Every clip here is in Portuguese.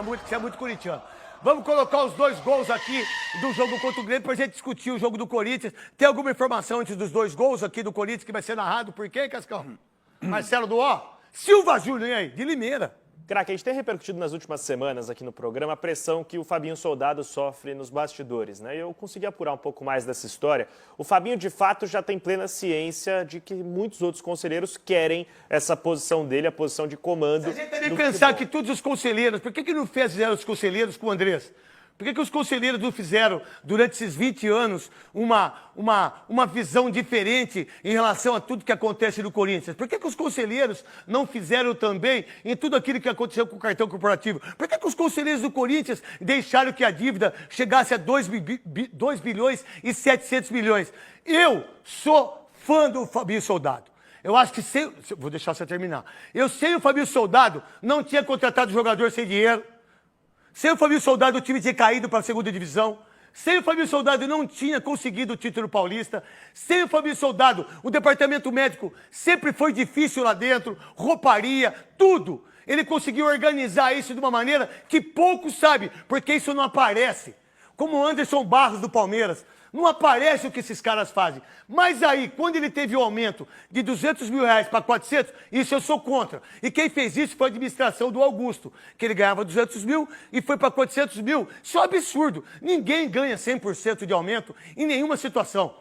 muito, que você é muito corintiano. Vamos colocar os dois gols aqui do jogo contra o Grêmio pra gente discutir o jogo do Corinthians. Tem alguma informação antes dos dois gols aqui do Corinthians que vai ser narrado? Por quê, Cascão? Marcelo Duó? Silva Júnior, e aí? De Limeira. Craque, a gente tem repercutido nas últimas semanas aqui no programa a pressão que o Fabinho Soldado sofre nos bastidores, né? E eu consegui apurar um pouco mais dessa história. O Fabinho, de fato, já tem plena ciência de que muitos outros conselheiros querem essa posição dele, a posição de comando. A gente deve pensar que todos os conselheiros, por que não fizeram os conselheiros com o Andrés? Por que os conselheiros não fizeram, durante esses 20 anos, uma visão diferente em relação a tudo que acontece no Corinthians? Por que os conselheiros não fizeram também em tudo aquilo que aconteceu com o cartão corporativo? Por que os conselheiros do Corinthians deixaram que a dívida chegasse a 2 bilhões e 700 milhões? Eu sou fã do Fabinho Soldado. Eu acho que vou deixar você terminar. Eu sei o Fabinho Soldado não tinha contratado jogador sem dinheiro. Sem o Fabinho Soldado, o time tinha caído para a segunda divisão. Sem o Fabinho Soldado, não tinha conseguido o título paulista. Sem o Fabinho Soldado, o departamento médico sempre foi difícil lá dentro, rouparia, tudo. Ele conseguiu organizar isso de uma maneira que poucos sabem, porque isso não aparece. Como o Anderson Barros do Palmeiras. Não aparece o que esses caras fazem. Mas aí, quando ele teve o aumento de 200 mil reais para 400, isso eu sou contra. E quem fez isso foi a administração do Augusto, que ele ganhava 200 mil e foi para 400 mil. Isso é um absurdo. Ninguém ganha 100% de aumento em nenhuma situação.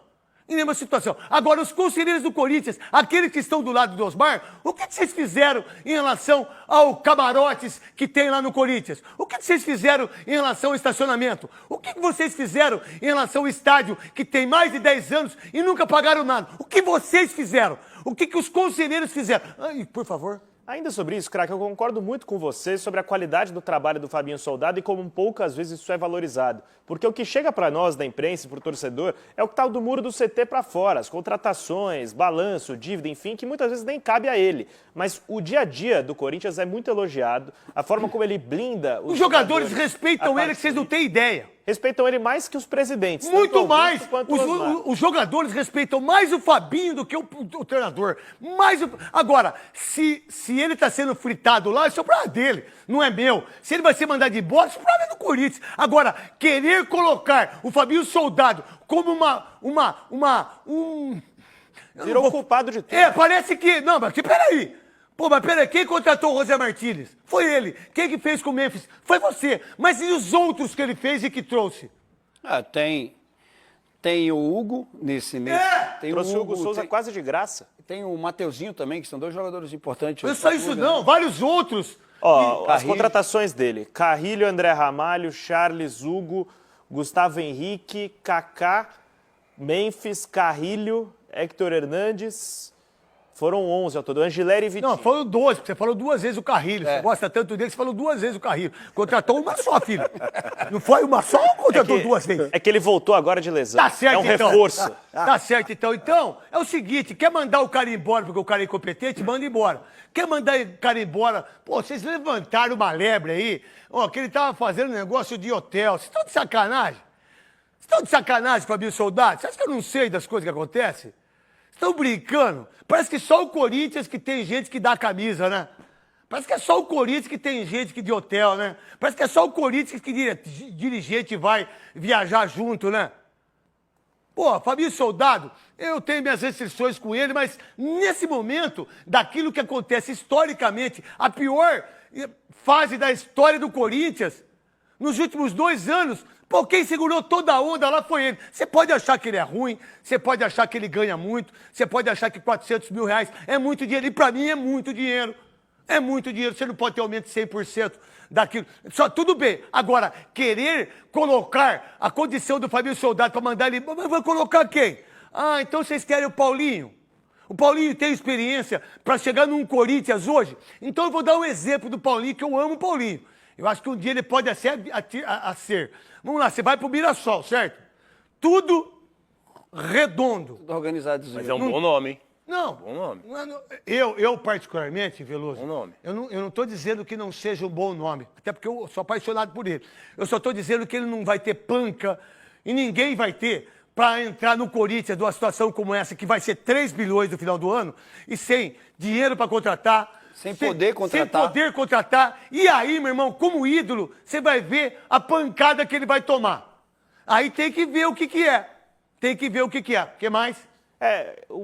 Em nenhuma situação. Agora, os conselheiros do Corinthians, aqueles que estão do lado do Osmar, o que vocês fizeram em relação ao camarotes que tem lá no Corinthians? O que vocês fizeram em relação ao estacionamento? O que vocês fizeram em relação ao estádio que tem mais de 10 anos e nunca pagaram nada? O que vocês fizeram? O que os conselheiros fizeram? Ai, por favor. Ainda sobre isso, Craque, eu concordo muito com você sobre a qualidade do trabalho do Fabinho Soldado e como poucas vezes isso é valorizado. Porque o que chega para nós da imprensa e para o torcedor é o tal do muro do CT para fora, as contratações, balanço, dívida, enfim, que muitas vezes nem cabe a ele. Mas o dia a dia do Corinthians é muito elogiado, a forma como ele blinda... Os jogadores respeitam ele que vocês não têm ideia. Respeitam ele mais que os presidentes. Muito mais. Os jogadores respeitam mais o Fabinho do que o treinador. Agora, se ele está sendo fritado lá, isso é o problema dele, não é meu. Se ele vai ser mandado embora, isso é o problema do Corinthians. Agora, querer colocar o Fabinho Soldado como Virou o culpado de tudo. Parece que... Não, mas peraí. Pô, mas peraí, quem contratou o José Martínez? Foi ele. Quem que fez com o Memphis? Foi você. Mas e os outros que ele fez e que trouxe? Tem o Hugo nesse mês. Trouxe o Hugo Souza quase de graça. Tem o Mateuzinho também, que são dois jogadores importantes. Não é só isso não, vários outros. As contratações dele. Carrilho, André Ramalho, Charles, Hugo, Gustavo Henrique, Kaká, Memphis, Carrilho, Héctor Hernandes... Foram 11 ao todo. Angileri e Vitinho. Não, foram 12, porque você falou 2 vezes o Carrilho. Você gosta tanto dele que você falou 2 vezes o Carrilho. Contratou uma só, filho. Não foi uma só ou contratou 2 vezes? É que ele voltou agora de lesão. Tá certo, é um então. reforço. Tá certo, então. Então, é o seguinte, quer mandar o cara embora porque o cara é incompetente, manda embora. Quer mandar o cara embora... Pô, vocês levantaram uma lebre aí, que ele tava fazendo negócio de hotel. Vocês estão de sacanagem? Vocês estão de sacanagem, Fabinho Soldado? Você acha que eu não sei das coisas que acontecem? Estão brincando? Parece que só o Corinthians que tem gente que dá a camisa, né? Parece que é só o Corinthians que tem gente que de hotel, né? Parece que é só o Corinthians que dirigente vai viajar junto, né? Pô, Fabinho Soldado, eu tenho minhas restrições com ele, mas nesse momento, daquilo que acontece historicamente, a pior fase da história do Corinthians, nos últimos 2 anos, pô, quem segurou toda a onda lá foi ele. Você pode achar que ele é ruim, você pode achar que ele ganha muito, você pode achar que 400 mil reais é muito dinheiro. E pra mim é muito dinheiro. É muito dinheiro. Você não pode ter aumento de 100% daquilo. Só tudo bem. Agora, querer colocar a condição do Fabinho Soldado pra mandar ele... Mas vai colocar quem? Então vocês querem o Paulinho? O Paulinho tem experiência pra chegar num Corinthians hoje? Então eu vou dar um exemplo do Paulinho, que eu amo o Paulinho. Eu acho que um dia ele pode ser. Vamos lá, você vai pro Mirassol, certo? Tudo redondo. Tudo organizado. Mas é um bom nome, hein? Não. Bom nome. Eu particularmente, Veloso, Bom nome. eu não estou dizendo que não seja um bom nome, até porque eu sou apaixonado por ele. Eu só estou dizendo que ele não vai ter panca e ninguém vai ter para entrar no Corinthians numa situação como essa, que vai ser 3 bilhões no final do ano, e sem dinheiro para contratar, Sem poder contratar. Sem poder contratar. E aí, meu irmão, como ídolo, você vai ver a pancada que ele vai tomar. Aí tem que ver o que é. Tem que ver o que é. O que mais?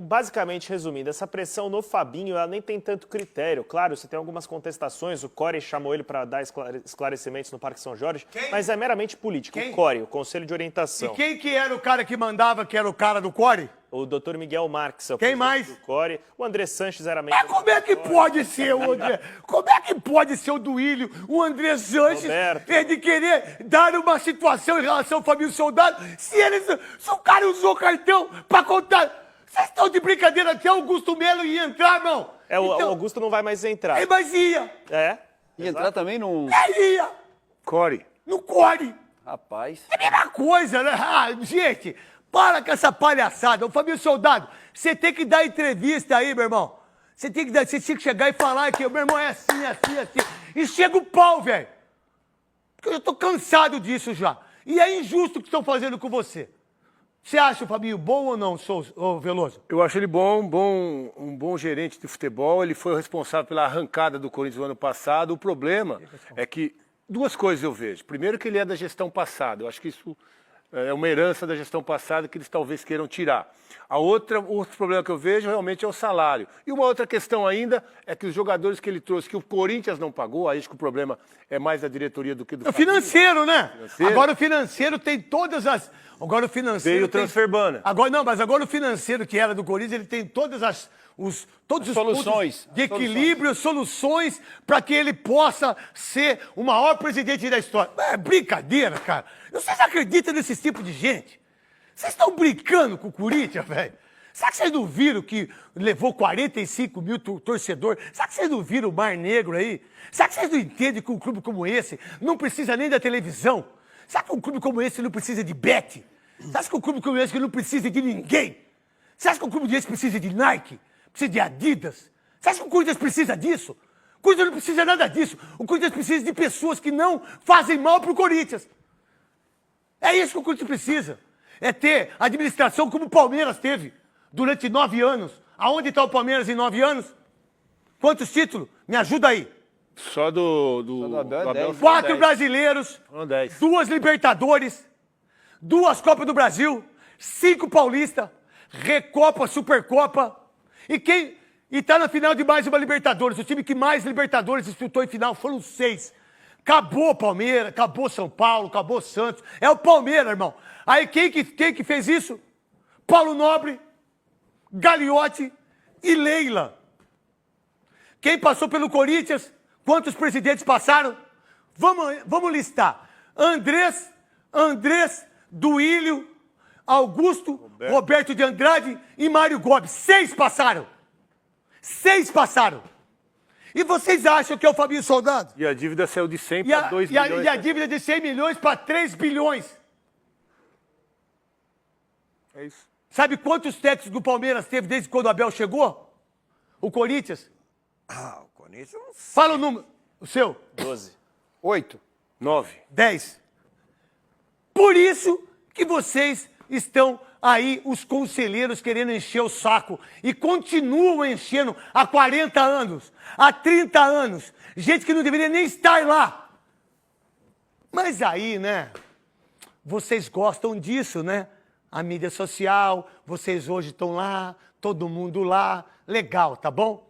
Basicamente, resumindo, essa pressão no Fabinho, ela nem tem tanto critério. Claro, você tem algumas contestações, o Core chamou ele para dar esclarecimentos no Parque São Jorge, mas é meramente político. Quem? O Core, o Conselho de Orientação. E quem que era o cara que mandava, que era o cara do Core? O Dr. Miguel Marques, é o Quem presidente mais? do Core. O André Sanches era membro. Como é que pode ser o André? Como é que pode ser o Duílio, o André Sanches, Roberto. de querer dar uma situação em relação ao Fabinho Soldado, se o cara usou cartão pra contar... Vocês estão de brincadeira, até Augusto Melo ia entrar, irmão. O Augusto não vai mais entrar. Mas ia. E entrar também num... Ia. Core. No Core. Rapaz. É a mesma coisa, né? Gente, para com essa palhaçada. Ô, Fabinho Soldado, você tem que dar entrevista aí, meu irmão. Você tem que chegar e falar que o meu irmão é assim, assim, assim. E chega o pau, velho. Porque eu já tô cansado disso já. E é injusto o que estão fazendo com você. Você acha o Fabinho bom ou não, Veloso? Eu acho ele um bom gerente de futebol. Ele foi o responsável pela arrancada do Corinthians no ano passado. O problema é que duas coisas eu vejo. Primeiro, que ele é da gestão passada. Eu acho que isso é uma herança da gestão passada que eles talvez queiram tirar. Outro problema que eu vejo realmente é o salário. E uma outra questão ainda é que os jogadores que ele trouxe, que o Corinthians não pagou, aí acho que o problema é mais da diretoria do que do Fabinho. Financeiro, né? Financeiro. Agora o financeiro tem todas as... Agora o financeiro Veio o transfer ban. Agora o financeiro que era do Corinthians, ele tem todas todos os soluções. pontos de equilíbrio, soluções para que ele possa ser o maior presidente da história. É brincadeira, cara. Vocês acreditam nesse tipo de gente? Vocês estão brincando com o Corinthians, velho? Será que vocês não viram que levou 45 mil torcedores? Será que vocês não viram o Mar Negro aí? Será que vocês não entendem que um clube como esse não precisa nem da televisão? Será que um clube como esse não precisa de bet? Você acha que um clube como esse não precisa de ninguém? Você acha que um clube desse precisa de Nike? Precisa de Adidas? Você acha que o Corinthians precisa disso? O Corinthians não precisa nada disso. O Corinthians precisa de pessoas que não fazem mal pro Corinthians. É isso que o Corinthians precisa. É ter administração como o Palmeiras teve durante 9 anos. Aonde está o Palmeiras em 9 anos? Quantos títulos? Me ajuda aí. Só do Abel. 4 brasileiros, 10. 2 Libertadores, 2 Copas do Brasil, 5 Paulista, Recopa, Supercopa. E tá na final de mais uma Libertadores. O time que mais Libertadores disputou em final foram 6. Acabou Palmeiras, acabou São Paulo, acabou Santos. É o Palmeiras, irmão. Aí quem que fez isso? Paulo Nobre, Gagliotti e Leila. Quem passou pelo Corinthians? Quantos presidentes passaram? Vamos listar. Andrés, Duílio, Augusto, Roberto de Andrade e Mário Gomes. 6 passaram. 6 passaram. E vocês acham que é o Fabinho Soldado? E a dívida saiu de 100 para 2 milhões. E a dívida de 100 milhões para 3 bilhões. É isso. Sabe quantos técnicos do Palmeiras teve desde quando o Abel chegou? O Corinthians? O Corinthians não sei. Fala o número. O seu? 12. 8. 9. 10. Por isso que vocês estão aí, os conselheiros, querendo encher o saco. E continuam enchendo há 40 anos, há 30 anos. Gente que não deveria nem estar lá. Mas aí, né? Vocês gostam disso, né? A mídia social, vocês hoje estão lá, todo mundo lá. Legal, tá bom?